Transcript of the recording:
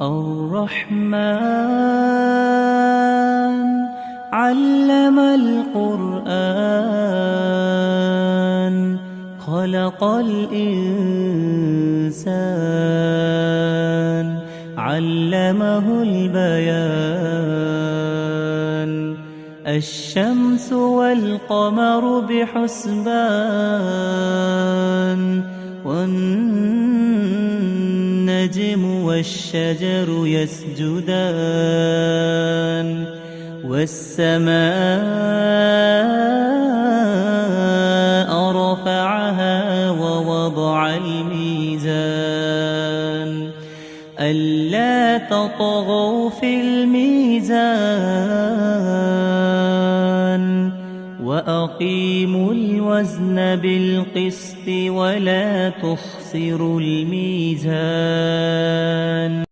الرحمن علم القرآن خلق الإنسان علمه البيان الشمس والقمر بحسبان والنجم والشجر يسجدان والسماء رفعها ووضع الميزان ألا تطغوا في الميزان وأقيموا الوزن بالقسط ولا تخسروا الميزان